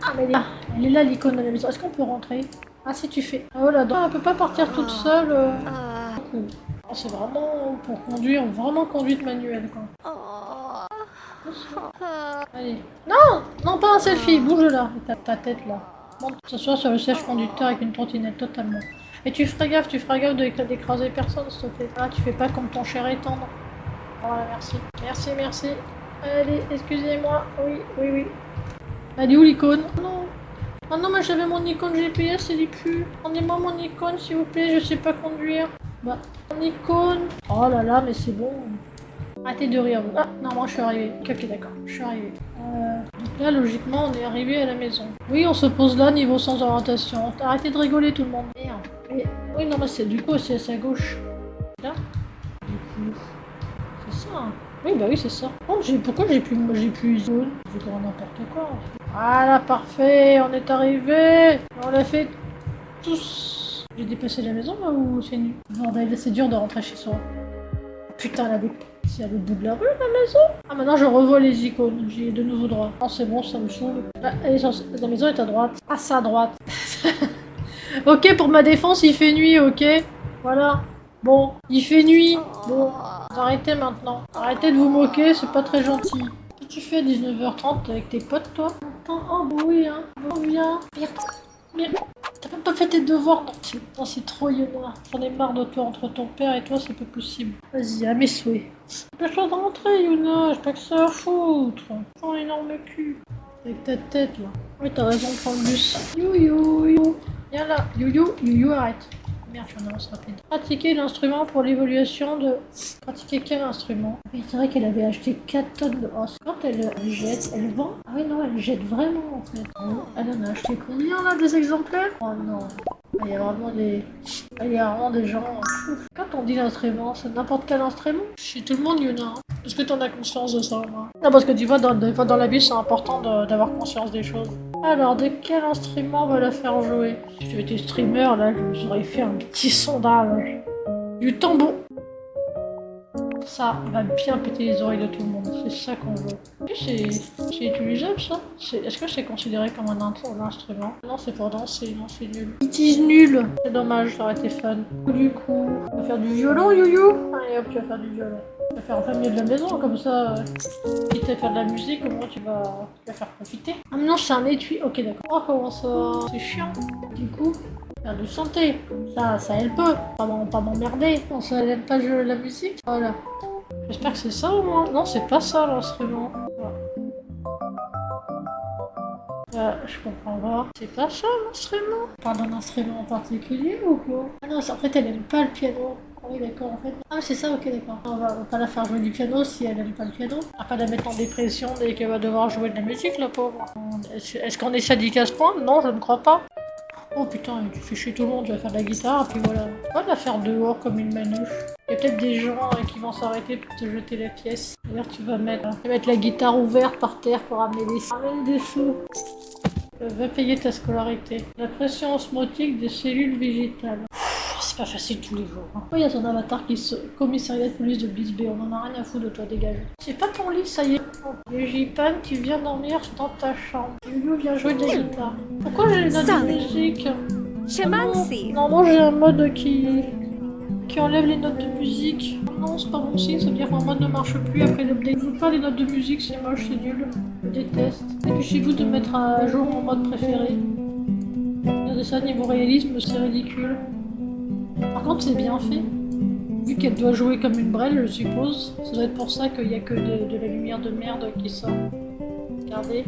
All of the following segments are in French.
Ah, mais elle est là l'icône de la maison. Est-ce qu'on peut rentrer? Ah, si tu fais. Ah, voilà, donc elle peut pas partir toute seule. Oh, c'est vraiment pour conduire, vraiment conduite manuelle, quoi. Allez. Non! Non, pas un selfie, bouge là. Ta tête là. Bon, s'asseoir sur le siège conducteur avec une trottinette totalement. Et tu feras gaffe d'écraser personne, s'il te plaît. Ah, tu fais pas comme ton cher et tendre. Voilà, merci. Merci, merci. Allez, excusez-moi. Oui, oui, oui. Elle est où l'icône? Non. Ah non, mais j'avais mon icône GPS, elle est plus. Rendez-moi mon icône, s'il vous plaît, je sais pas conduire. Bah, mon icône. Oh là là, mais c'est bon. Arrêtez de rire. Ah, non, moi je suis arrivée. Ok, d'accord, je suis arrivée. Donc là, logiquement, on est arrivé à la maison. Oui, on se pose là, niveau sans orientation. Arrêtez de rigoler, tout le monde. Merde. Mais... Oui, non, mais c'est du coup, c'est à sa gauche. Là. Du coup, c'est ça. Oui, bah oui, c'est ça. Oh, pourquoi j'ai plus zone? J'ai droit n'importe quoi. Voilà, parfait, on est arrivé. On l'a fait tous. J'ai dépassé la maison là ou c'est nul? Bordel, c'est dur de rentrer chez soi. Putain, c'est à l'autre bout de la rue, la maison. Ah, maintenant je revois les icônes. J'ai de nouveau droit. Non, c'est bon, ça me saoule. La maison est à droite. Ah, c'est à droite. Ok, pour ma défense, il fait nuit, ok. Voilà. Bon, il fait nuit. Bon, arrêtez maintenant. Arrêtez de vous moquer, c'est pas très gentil. Qu'est-ce que tu fais à 19h30 avec tes potes, toi? Attends, oh, bah oui, hein. Bon, viens. Viens. T'as même pas fait tes devoirs, non, c'est trop Yona. J'en ai marre de toi, entre ton père et toi, c'est pas possible. Vas-y, à mes souhaits. Dépêche-toi de rentrer, Yuna, j'ai pas que ça à foutre. Prends l'énorme cul. Avec ta tête, là. Oui, t'as raison, prends le bus. You. Viens là. You, arrête. Merde, je suis en avance rapide. Pratiquer l'instrument pour l'évaluation de... Pratiquer quel instrument? Oui, c'est vrai qu'elle avait acheté 4 tonnes de os. Quand elle jette, elle vend? Ah oui, non, elle jette vraiment, en fait. Elle en a acheté combien, là, des exemplaires? Oh non. Il y a vraiment des gens... Quand on dit l'instrument, c'est n'importe quel instrument? Chez tout le monde, il y en a. Est-ce que t'en as conscience de ça, moi? Non, parce que tu vois, des fois dans la vie, c'est important d'avoir conscience des choses. Alors, de quel instrument on va la faire jouer? Si tu étais streamer, là, je vous aurais fait un petit sondage. Du tambour. Ça va bien péter les oreilles de tout le monde, c'est ça qu'on veut. C'est utilisable, ça? Est-ce que c'est considéré comme un instrument? Non, c'est pour danser, non, c'est nul. It is nul! C'est dommage, ça aurait été fun. Du coup, on va faire du violon, You. Allez hop, tu vas faire du violon. Tu vas faire en plein milieu de la maison, comme ça, quitte à faire de la musique, au moins tu vas faire profiter. Ah mais non, c'est un étui, ok d'accord. Oh comment ça... C'est chiant. Du coup, faire du santé, ça elle peut. Pas m'emmerder. Non, ça elle aime pas jouer la musique. Voilà. J'espère que c'est ça au moins. Non, c'est pas ça l'instrument. Je comprends pas. C'est pas ça l'instrument? On parle d'un instrument en particulier ou quoi? Ah non, en fait elle aime pas le piano. Ah oui d'accord en fait. Ah c'est ça, ok d'accord. On va pas la faire jouer du piano si elle aime pas le piano. On va pas la mettre en dépression dès qu'elle va devoir jouer de la musique la pauvre. Est-ce qu'on est sadique à ce point? Non, je ne crois pas. Oh putain, tu fais chier tout le monde, tu vas faire de la guitare, et puis voilà. On va la faire dehors comme une manouche. Il y a peut-être des gens qui vont s'arrêter pour te jeter la pièce. D'ailleurs, tu vas mettre la guitare ouverte par terre pour ramener des sous. Ramène des sous. Va payer ta scolarité. La pression osmotique des cellules végétales. C'est pas facile tous les jours. Pourquoi il y a ton avatar qui est commissariat de police de Bisbee? On en a rien à foutre de toi, dégage. C'est pas ton lit, ça y est. Le Jipan, tu viens dormir dans ta chambre. Lulu vient jouer de la guitare. Pourquoi j'ai les notes de musique? Non, moi j'ai un mode qui enlève les notes de musique. Non, c'est pas bon signe, ça veut dire que mon mode ne marche plus après l'update. Je veux pas les notes de musique, c'est moche, c'est nul. Je déteste. Dépêchez-vous de mettre à jour mon mode préféré. Regardez ça, niveau réalisme, c'est ridicule. Par contre, c'est bien fait. Vu qu'elle doit jouer comme une brêle, je suppose. Ça doit être pour ça qu'il n'y a que de la lumière de merde qui sort. Regardez.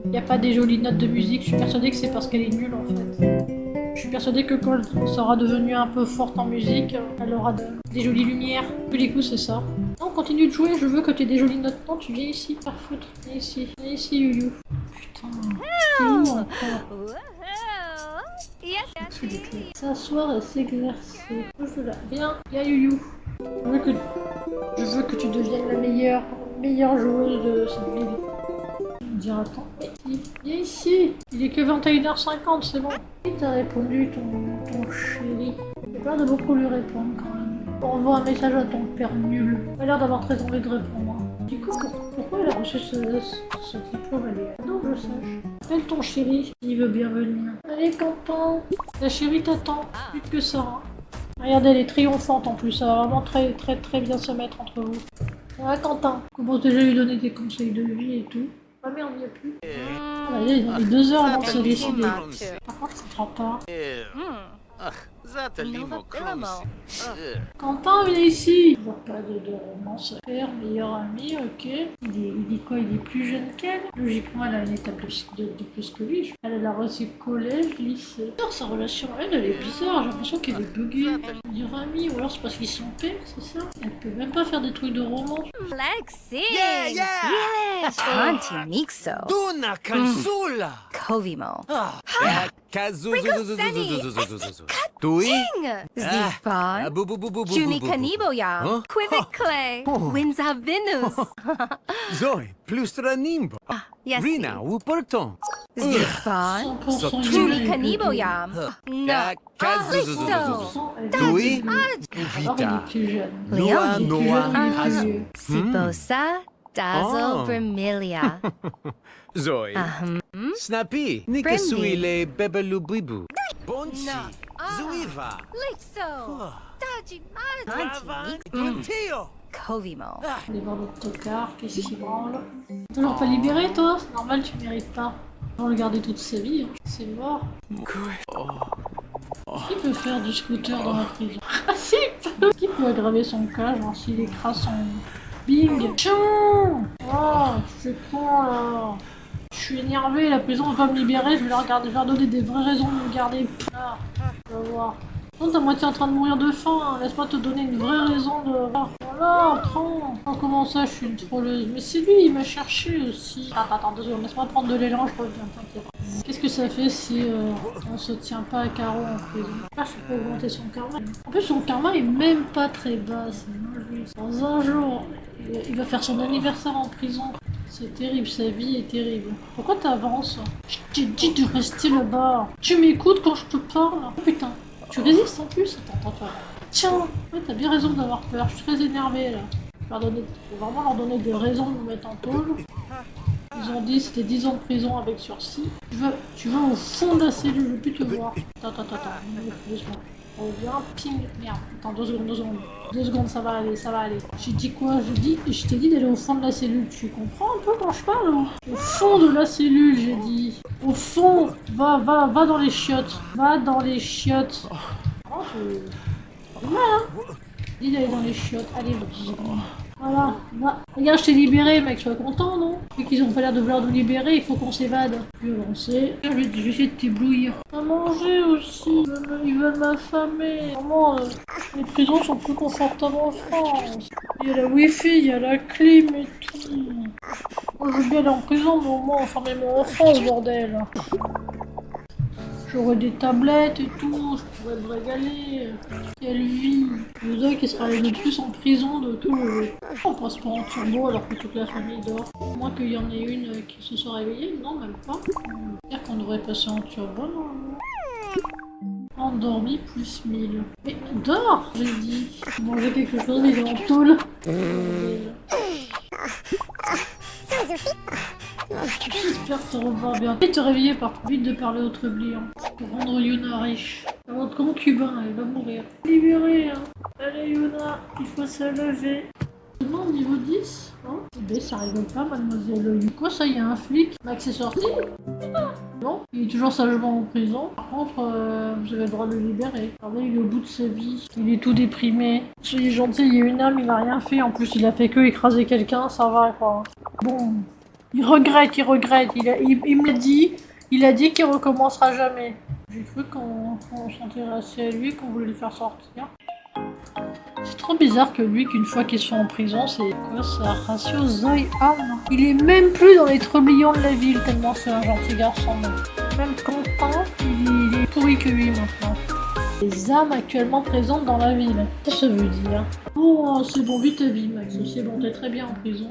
Il n'y a pas des jolies notes de musique. Je suis persuadée que c'est parce qu'elle est nulle en fait. Je suis persuadée que quand elle sera devenue un peu forte en musique, elle aura des jolies lumières. Tous les coups, c'est ça. Non, continue de jouer, je veux que tu aies des jolies notes. Non, tu viens ici, par foutre. Viens ici, You. Putain. C'est où encore? S'asseoir et s'exercer. Viens, You. Je veux que tu deviennes la meilleure joueuse de cette ville. Je me dire, attends, viens ici. Il est que 21h50, c'est bon. Qui t'a répondu, ton chéri? J'ai peur de beaucoup lui répondre quand même. Envoie un message à ton père nul. Il a l'air d'avoir très envie de répondre. Du coup, pourquoi elle a reçu ce diplôme, elle est ado, je sache. Appelle ton chéri, il veut bien venir. Allez, Quentin, la chérie t'attend, plus que ça. Hein. Regardez, elle est triomphante en plus, ça va vraiment très très très bien se mettre entre vous. Ouais, Quentin, commence déjà à lui donner des conseils de vie et tout. Ah merde, il n'y a plus. Allez, il a mis 2 heures avant de se décider. Par contre, je comprends pas. Quentin, viens ici. Je vois pas de romance à faire, meilleur ami, ok. Il dit quoi? Il est plus jeune qu'elle. Logiquement, elle a une étape de plus que lui. Elle a reçu collège, lycée. Alors, sa relation, elle est bizarre. J'ai l'impression qu'elle est buggée. Meilleur ami, ou alors c'est parce qu'ils sont pères, c'est ça? Elle peut même pas faire des trucs de romance. Lexi! Yeah! Tanti Mixo! Duna Kansula! Kovimo! Tui? Zifan! Juni Kaniboyam! Quivik Clay! Winza Venus! Zoe, plus Ranimbo. Yes. Rina, Uporton. Zifan! 100% Juni nul. Kaniboyam! No! Tui? Alors, il Vita. est plus jeune. Noa, Il est plus Noa, jeune, il est plus Hazu. vieux. Sibosa! Dazzle Bramilia! Zoe. Snappy. Nikasuile Bebelubibu. Bonsi. Zuiva. Lixo! Daji Rava. Tanti Tio. Kovimo! Allez voir le tocard, qu'est-ce qu'il branle? Toujours pas libéré, toi? C'est normal, tu mérites pas. On va le garder toute sa vie, hein. C'est mort. Qui peut faire du scooter dans la prison? Ah si, il peut. Qui peut aggraver son cas, genre s'il écrase son... Bing! Tchou! Oh, je suis con là. Je suis énervé, la prison va pas me libérer, je vais leur donner des vraies raisons de me garder. Ah, on va voir. Non, t'es à moitié en train de mourir de faim, hein. Laisse-moi te donner une vraie raison de... Ah, voilà, prends. Oh, comment ça, je suis une trolleuse? Mais c'est lui, il m'a cherché aussi. Attends, 2 secondes, laisse-moi prendre de l'élan, je reviens, t'inquiète. Qu'est-ce que ça fait si on se tient pas à carreau en prison? Ah, je peux augmenter son karma. En plus, son karma est même pas très bas, c'est injuste. Dans un jour, il va faire son anniversaire en prison. C'est terrible, sa vie est terrible. Pourquoi t'avances? Je t'ai dit de rester là-bas. Tu m'écoutes quand je te parle? Oh putain, tu résistes en plus? Attends. Tiens, ouais, t'as bien raison d'avoir peur, je suis très énervée là. Je vais vraiment leur donner des raisons de me mettre en tôle. Ils ont dit c'était 10 ans de prison avec sursis. Tu vas au fond de la cellule, je veux plus te voir. Attends, doucement. Reviens, ping, merde. Attends, 2 secondes. 2 secondes, ça va aller. J'ai dit quoi? Je t'ai dit d'aller au fond de la cellule. Tu comprends un peu quand je parle? Hein? Au fond de la cellule, j'ai dit. Au fond, va dans les chiottes. Va dans les chiottes. Oh, c'est mal, hein? Dis d'aller dans les chiottes. Allez, voilà. Bah, regarde, je t'ai libéré, mec, sois content, non? Vu qu'ils ont pas l'air de vouloir nous libérer, il faut qu'on s'évade. Je vais avancer. Je vais essayer de t'éblouir. À manger aussi. Ils veulent m'affamer. Vraiment, les prisons sont plus confortables en France. Il y a la wifi, il y a la clim et tout. Moi, je veux bien aller en prison, mais au moins, enfermez-moi en France, bordel. J'aurai des tablettes et tout, je pourrais me régaler. Quelle vie! Le Zoé qui sera le plus en prison de tout le... On passe pas en turbo alors que toute la famille dort. À moins qu'il y en ait une qui se soit réveillée, non même pas. C'est-à-dire qu'on devrait passer en turbo normalement. Endormi plus 1000. Mais dors, j'ai dit. Manger quelque chose, il est en tôle. J'espère que ça repart bien. Et te réveiller par contre. Vite de parler au trublion. Pour rendre Yuna riche. Votre concubin, elle va mourir. Libérée, hein. Allez Yuna, il faut se lever. Seulement niveau 10, hein. Eh ça rigole pas, mademoiselle. Quoi ça, il y a un flic? Max est sorti? Non, il est toujours sagement en prison. Par contre, vous avez le droit de le libérer. Regardez, il est au bout de sa vie. Il est tout déprimé. Soyez gentil, il y a une âme, il a rien fait. En plus, il a fait que écraser quelqu'un, ça va quoi. Bon. Il regrette. Il me l'a dit. Il a dit qu'il recommencera jamais. J'ai cru qu'on s'intéressait à lui, qu'on voulait le faire sortir. C'est trop bizarre que lui, qu'une fois qu'il soit en prison, c'est quoi ça? Ratio Zoe-Anne. Il est même plus dans les trublions de la ville, tellement c'est un gentil garçon. Même Quentin, il est pourri que lui maintenant. Les âmes actuellement présentes dans la ville. Qu'est-ce que ça veut dire? Bon, c'est bon, vis ta vie, Max. C'est bon, t'es très bien en prison.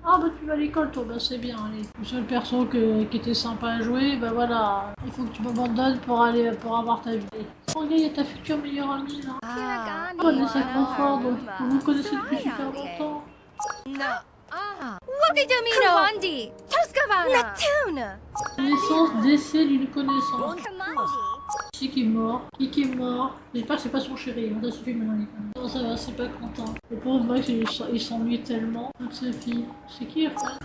Ah bah tu vas à l'école toi, bah c'est bien, allez. Le seul perso qui était sympa à jouer, bah voilà. Il faut que tu m'abandonnes pour avoir ta vie. Regarde, il y a ta future meilleure amie là. Vanessa Crawford, vous vous connaissez depuis super longtemps. Kumandi. Toskavana. Neptune. Naissance, décès d'une connaissance. Kumandi. Qui est mort? Qui est mort? J'espère que c'est pas son chéri, ça suffit maintenant les gars. Non, ça va, c'est pas content. Le pauvre Max, il s'ennuie tellement. Toute sa fille. C'est qui, frère?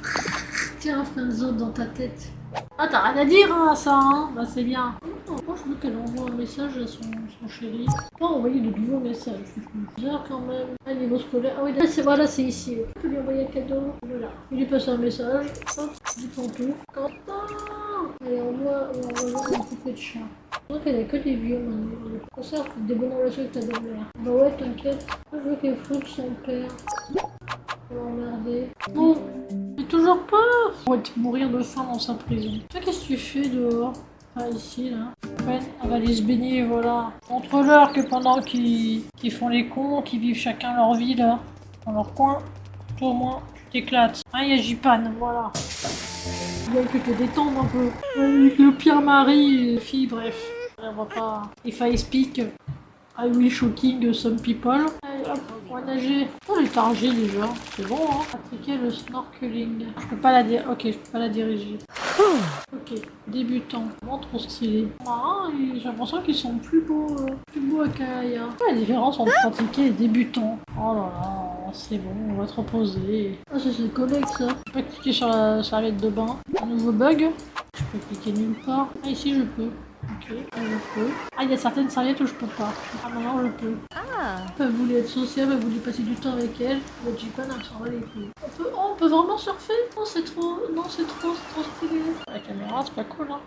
Tiens, friendzone dans ta tête. Ah, t'as rien à dire, hein, ça, hein? Bah, c'est bien. Moi, je veux qu'elle envoie un message à son chéri. Pas envoyer de nouveaux messages, je trouve bizarre quand même. À niveau scolaire. Ah oui, là, c'est ici. On peut lui envoyer un cadeau. Voilà. Il lui passe un message. Hop, du tout. Quentin! Allez, on voit un poupée de chat. Je crois qu'elle a que des vieux maintenant. Pour ça, faut des bonnes relations avec ta belle-mère. Bah ouais, t'inquiète. Je veux qu'elle foute son père. On va l'emmerder. Bon, mais toujours pas. On va mourir de faim dans sa prison. Toi, qu'est-ce que tu fais dehors? Pas ici, là. Ouais, elle va aller se baigner, voilà. Entre l'heure que pendant qu'ils font les cons, qu'ils vivent chacun leur vie, là, dans leur coin, toi au moins, tu t'éclates. Ah, il y a Jipan, voilà. Il y a que te détendre un peu. Le pire mari, fille, bref. On va pas. If I speak, I will shocking some people. Allez, hop, on va nager. Oh, les targés déjà. C'est bon, hein. Pratiquer le snorkeling. Je peux pas la Ok, je peux pas la diriger. Ok, débutant. Vraiment trop stylé. Ah, j'ai l'impression qu'ils sont plus beaux à Kaya. Quelle est la différence entre pratiquer et débutant? Oh là là, c'est bon, on va te reposer. Ah, ça c'est collègue ça. Je peux pas cliquer sur la serviette de bain. Un nouveau bug. Je peux cliquer nulle part. Ah, ici je peux. Ok, je peux. Ah, il y a certaines serviettes où je peux pas. Ah, maintenant je peux. Elle voulait être sociable, elle voulait passer du temps avec elle. Le Jipan, elle s'en va les couilles. On peut vraiment surfer? Non, c'est trop stylé. La caméra, c'est pas cool, hein.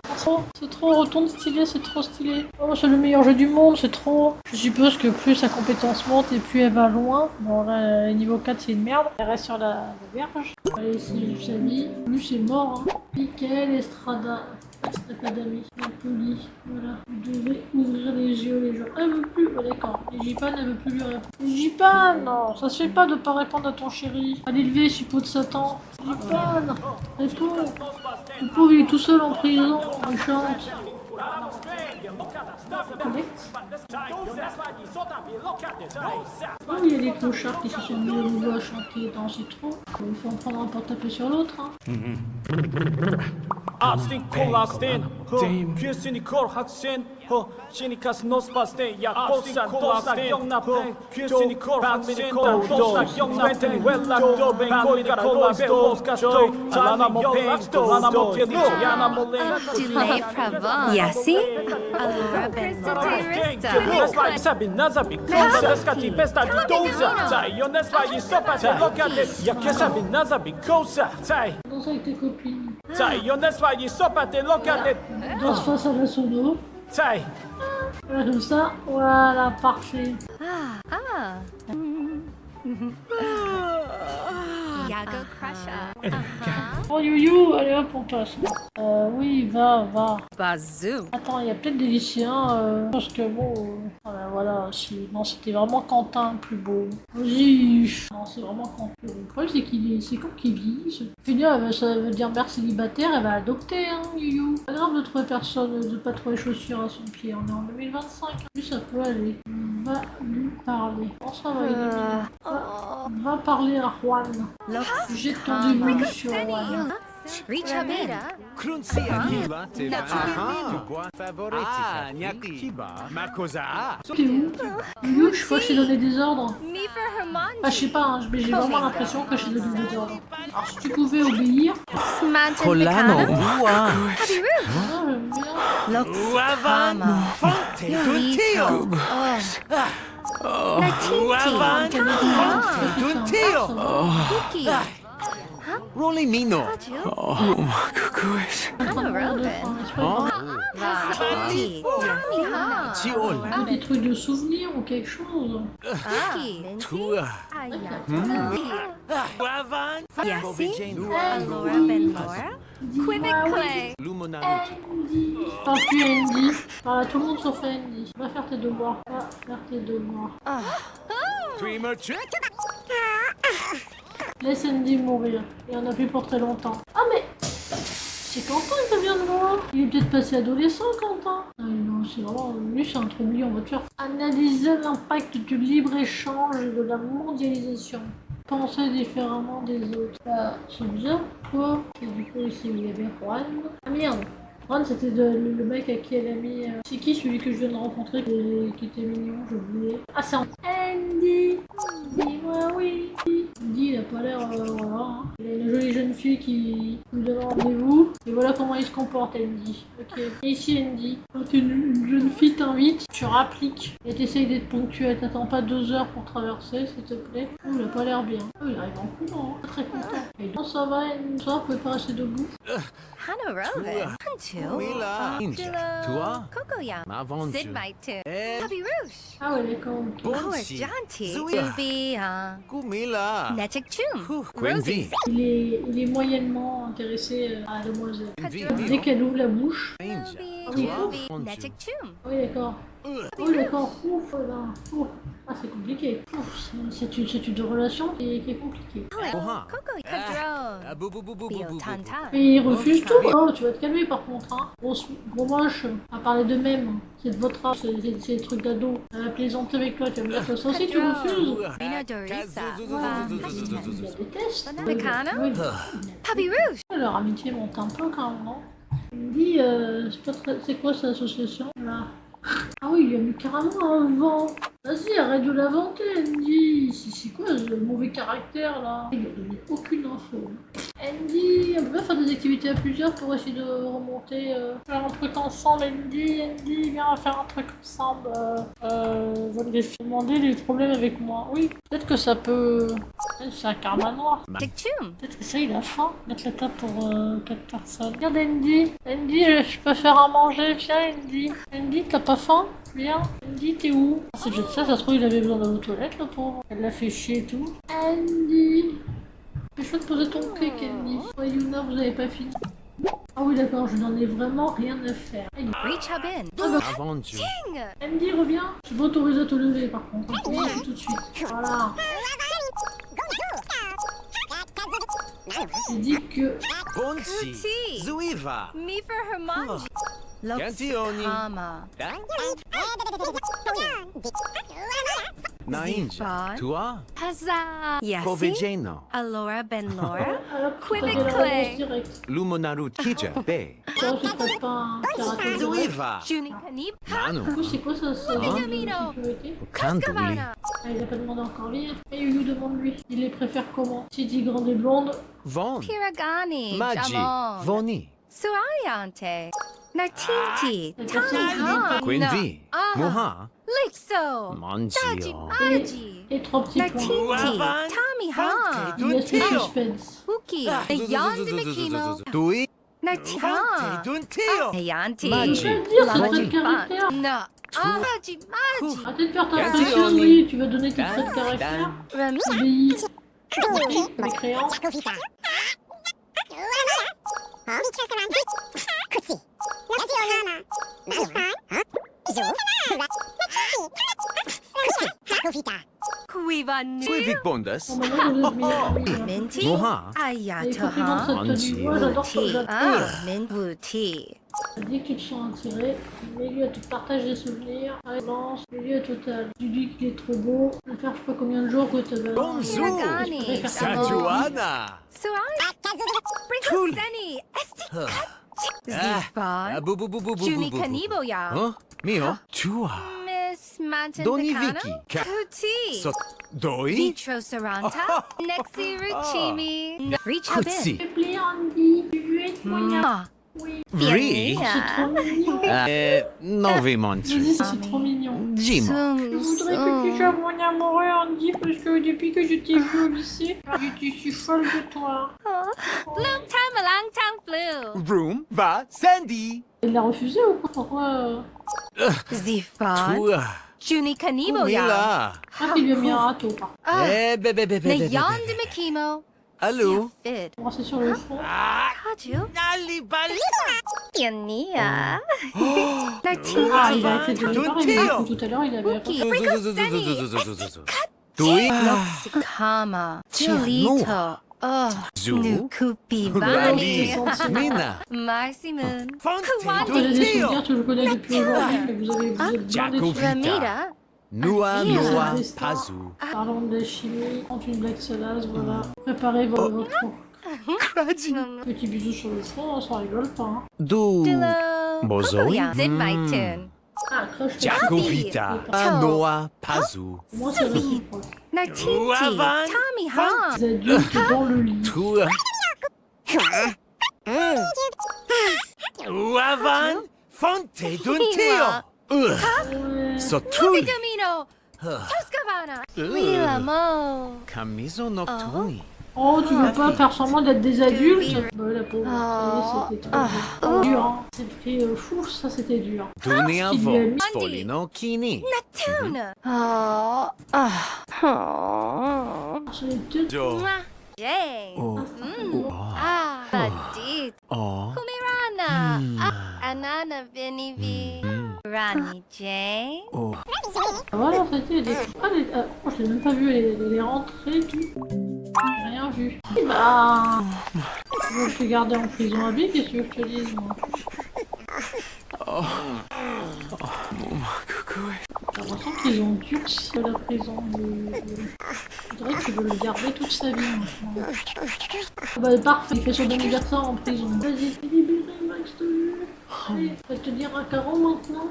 C'est trop, retourne stylé, c'est trop stylé. Oh, c'est le meilleur jeu du monde, c'est trop. Je suppose que plus sa compétence monte et plus elle va loin. Bon, là, niveau 4, c'est une merde. Elle reste sur la verge. Allez, c'est sa vie. Lui, c'est mort, hein. Michael Estrada. Académie, Napoli, voilà. Vous devez ouvrir les yeux, les gens. Elle veut plus, oh, d'accord. Et Jipan, elle veut plus lui répondre. Jipan, non, ça se fait pas de pas répondre à ton chéri. À l'élever, suppôt de Satan. Jipan, réponds. Le pauvre, il est tout seul en prison, il chante. Oh, il y a des clochards qui se sont mis au niveau à chanter et danser trop. Il faut en prendre un pour taper sur l'autre, hein. Abstin kolastin, küsini kor haksin, şinikas nospasten, ya kosan tosan yonnapen, küsini kor haksin, tosan yonnapen, wellak doben koikara loibe oskastoy, talana mopen, talana moteli, yana molen. Delay Pravon. Yasi? Allura Benlorista. Sabin nazabi, konsa deskati besta di doza, tai yonesva yi sopa te lokate, ya kesabin nazabi kosa, tai. Danse avec tes copines. Tai yonesva yi sopa te lokate, Danse face à la sono. tai. Voilà, comme ça. Voilà, parfait. Yago Crusher. Oh, you, allez hop, on passe. Oui, va. Bazoo. Attends, il y a peut-être des lycéens, parce que bon, voilà, non, c'était vraiment Quentin le plus beau. Vas-y, non, c'est vraiment Quentin. Le problème, c'est quand qu'il vieillit. Finir, ça veut dire mère célibataire, elle va adopter, hein, you. Pas grave de trouver personne, de pas trouver chaussures à son pied. On est en 2025, lui, ça peut aller. On va lui parler. Bon, ça va, il est mignon. Va parler à Juan. Jette ton démon sur Juan. Richabeda. Krunsi Akila te aha. Favoriti. Ah, Nyaki. Kiba. Makosa. T'es où? You, je crois que je t'ai donné des ordres. Me for Hermione. Ah, je sais pas, hein, mais j'ai vraiment l'impression que je t'ai donné des ordres. Alors, si tu pouvais obéir. Smanton Polano. Picano. Ua. Habiru. Ah, j'aime bien. Uavan. Fonte. Duntio. Uavan. Duntio. Cookie. Rolly Mino. Vati. Yami. Chiol. Des trucs de souvenirs ou quelque chose. Cookie. Tua. Uavan. Yasi. Allura Benlora. Quibic Clay. Lumonaruto. Andy. Parle plus Andy. Parle à tout le monde sauf Andy. Va faire tes devoirs. Dreamer Trick. Laisse Andy mourir. Il en a plus pour très longtemps. Ah, mais. C'est Quentin que vient de voir. Il est peut-être passé adolescent, Quentin. Ah non, c'est vraiment... Lui, c'est un troublion. On va te faire analyser l'impact du libre-échange et de la mondialisation. penser différemment des autres. Bah, c'est bizarre, quoi. Et du coup, ici, il y avait Juan. Ah merde! Juan, c'était le mec à qui elle a mis. C'est qui celui que je viens de rencontrer qui était mignon, j'ai oublié. Ah, c'est Andy! Dis-moi oui! Andy, il a pas l'air. Voilà. Hein. Il a une jolie jeune fille qui lui donne rendez-vous. Et voilà comment il se comporte, Andy. Ok. Et ici, Andy. Quand une jeune fille t'invite, tu rappliques et t'essayes d'être ponctuel. T'attends pas 2 heures pour traverser, s'il te plaît. Oh, il a pas l'air bien. Oh, il arrive en courant. Hein. Très content. Et donc, ça va, Andy? Ça, vous pouvez pas rester debout? Hana Roven. Huntu. Mila. Toi? Cocoya. M'aventure. Sid Mike too. Eh, Happy Roosh. Ah ouais, d'accord. Ok. Bonsi. Janti. Zuya. Ubi. Kumila. Netik Chum. Quenvi. Il est moyennement intéressé à la demoiselle. Quenvi. Dès qu'elle ouvre la bouche. Ninja. Oui. Toi? Netik Chum. Oui, d'accord. Oui, d'accord. Ouf, là. Ouf. Ah, c'est compliqué. Ouf, c'est une relation qui est compliquée. Oha. Coco. Cadron. Ah, bou, bou, bou, bou, bou, Bio bou, bou. Tanta. Mais il refuse tout. Oh, tu vas te calmer par contre. Hein. Gros moche, à parler d'eux-mêmes. C'est de votre âge, c'est des trucs d'ado. Elle va plaisanter avec toi, tu vas me dire que ça aussi tu refuses. Bina Dorisa. Il la déteste. Mecano? Oui. Happy Roosh. Leur amitié monte un peu quand même, non? Il me dit, c'est quoi cette association là? Ah oui, il a mis carrément un vent. Vas-y, arrête de l'inventer, Andy. C'est quoi ce mauvais caractère là? Il a donné aucune info. Andy, on peut pas faire des activités à plusieurs pour essayer de remonter, faire un truc ensemble, Andy, viens, on va faire un truc ensemble. Vous allez demander les problèmes avec moi. Oui, peut-être que ça peut... C'est un karma noir. Netik Chum. Peut-être que ça, il a faim. Mettre la table pour 4 personnes. Regarde, Andy. Andy, je peux faire à manger. Viens, Andy. Andy, t'as pas faim? Viens. Andy, t'es où? C'est peut-être ça, ça se trouve, il avait besoin d'aller aux toilettes, le pauvre. Elle l'a fait chier et tout. Andy. C'est chaud de poser ton pic, Andy. Ouais, Yuna, vous avez pas fini. Ah oui, d'accord, je n'en ai vraiment rien à faire. Aïe. Reach Hubin. Aventure. Andy, reviens. Je m'autorise à te lever, par contre. Oui, tout de suite. Voilà. J'ai dit que... Bonsi. Kuti. Zuiva. Me for Hermanji. Gantioni. Loxicama. Ninja. Zifan. Toi? Hazza. Yasi. Covegeno. Alora Ben Laura. Alors, Quebec t'as dit la Clay. réponse directe. Lumonaru Kija. Be. Ça, c'est peut-être pas un karaté. Zuiva. Juni Kanib. Du Manu. coup, c'est quoi ça, sécurité? Canduli. Kavana. Ah, il a pas demandé encore lire. Et Yu demande-lui. Il les préfère comment? Sidi grande et blonde. Von. Piragani. Magi. Jamon. Voni. Suayante. Nartinti. La personne Tani qui Han. Quenvi. Ah. Moha. Lixo. Daji Manjio. Maji. Et 3 petits points. Nartinti. Tommy Han. Il laisse le suspense. Uki. Yandi Mikimo. Tui. Nartihan. Duntio. Yanti. Magi. Je peux te dire, c'est pas Laji le caractère. No. Maji Maji. Arrête de faire ta Ganti, pression, Oni. oui. Tu vas donner tes traits de caractère. Rami. Obéis. Les créants. Kuivani. Quivik Bondas. Bon, maintenant, vous êtes bien. Minty. Moha. Les compliments de Ayatoha. cette tenue. Moi, j'adore ça. Ah, Minbuti. Dès que tu te sens attiré, mets-lui à te partager des souvenirs, lance, mets-lui à total. Tu dis qu'il est trop beau, ça fait je sais pas combien de jours que tu vas. Bonjour. Piragani. Sajuana. Suai. Sprinkle Seni. Esti. Zifan. Boo boo boo boo boo Juni boo boo. Kanibo ya. Huh? Mio? Tua. Miss Manton Doni Picano. Vicky. Ka- Kuti. So, doi? Vitro Saranta. Nexi Ruchimi. Reach Kutsi. Hubin. Plaît, Andy, tu veux être moyen? Ah. Oui. Vri? C'est trop mignon. Novi Montri. Vas-y, c'est trop mignon. Jimo. Je voudrais que tu sois mon amoureux, Andy, parce que depuis que je t'ai vu au lycée, je suis folle de toi. Long time, a long time blue. Room va Sandy. Il l'a refusé ou quoi? Pourquoi Zifan. Tua. Juni Kanibo ya. Mila. Je crois qu'il lui a mis un râteau, par contre. Ah. Bebe. Nayandi Mikimo. Allô? Fit. On va rester sur le front. Kaju. Nali bali. Yania. Ah, il a Nartinti. arrêté de le parler, mais tout à l'heure, il avait... Uki. Sprinkle Tui? Kama. Chilito. Oh. Zu? Nukupi Rali. Bani. Mina. Marcimun. Fonte. Vous avez des Kuwandi. souvenirs que je connais depuis aujourd'hui, que vous avez blindé dessus. Jacovita. Ramita. Noa, Bien. Noa, Resta. Pazu. Parlons de chimie, prends une blague salace, voilà. Préparez votre Cradi. petit bisou sur le front, ça rigole pas. Hein. Do. Dilo. Bozo. It's in my turn. Ah, crush le Jacovita. Toe. Noa, Pazu. Moi, c'est réciproque. Nartiti. Wavan. Tommy Hawk. Les adultes dans le lit. Tua. Wavan. Fonte Duntio. Ouais. Sotul. Domino. Toscavana. Lila Mo. Camiso nocturni. Oh, tu veux pas faire semblant d'être des adultes? Bah, la pauvre. Oh. C'était trop dur. Hein. C'est pris fou, ça c'était dur. Dunia Qui lui a vo. mis- Folino kini. Tuna. Oh. Oh. C'était Jo. Jay. Oh. Ah. Badit. Oh. Kumirana. Anana Vinivi. Rani J. Oh. Voilà, c'était des... Ah, oh, je l'ai même pas vu, elle est rentrée et tout. J'ai rien vu. Et bah... Tu veux que je te garder en prison à vie, qu'est-ce que je te dise, moi? J'ai l'impression qu'ils ont durci la prison. Je dirais que tu veux le garder toute sa vie, maintenant. Ah bah parfait, il fait son anniversaire en prison. Vas-y, t'es libéré, Max, t'as vu? Allez, je vais te dire un carreau maintenant.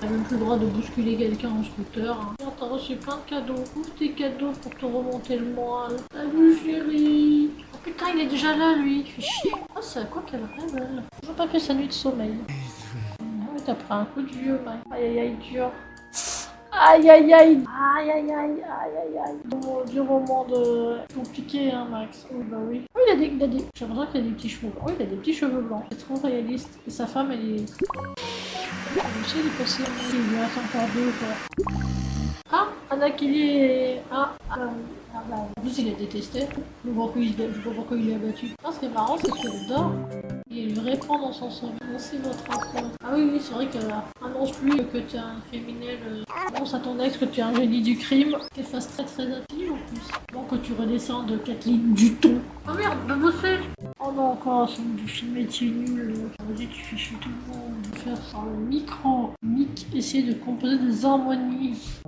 T'as même plus le droit de bousculer quelqu'un en scooter. Hein. Tiens, t'as reçu plein de cadeaux. Ouvre tes cadeaux pour te remonter le moral. Salut chérie. Oh putain, il est déjà là lui. Il fait chier. Ah, c'est à quoi qu'elle révèle? J'ai pas fait sa nuit de sommeil. Ah oui, t'as pris un coup de vieux, mec. Aïe aïe aïe, dur. Aïe aïe aïe. Aïe aïe aïe aïe aïe aïe. Du moment de... compliqué, hein, Max. Oui, bah oui. Oui, il a des... J'ai l'impression qu'il a des petits cheveux. Oui, il a des petits cheveux blancs. C'est trop réaliste. Et sa femme, elle est... Je sais, il est passé, il lui reste encore deux, quoi. Ah, Anakili est... Ah, bah, en plus, il a détesté. Je vois pourquoi il l'a battu. Ah, ce qui est marrant, c'est qu'elle dort. Il est répand dans son sommeil. Merci votre enfant. Ah oui, oui, c'est vrai qu'elle annonce-lui que tu es un criminel. Annonce à ton ex que tu es un génie du crime. Qu'elle fasse très très attention en plus. Bon, que tu redescends de Kathleen Duton. Ah merde, bah bosser. Oh non, encore son métier nul. Vas-y, tu fais chier tout le monde. Faire sur le micro. Mick essaie de composer des harmonies.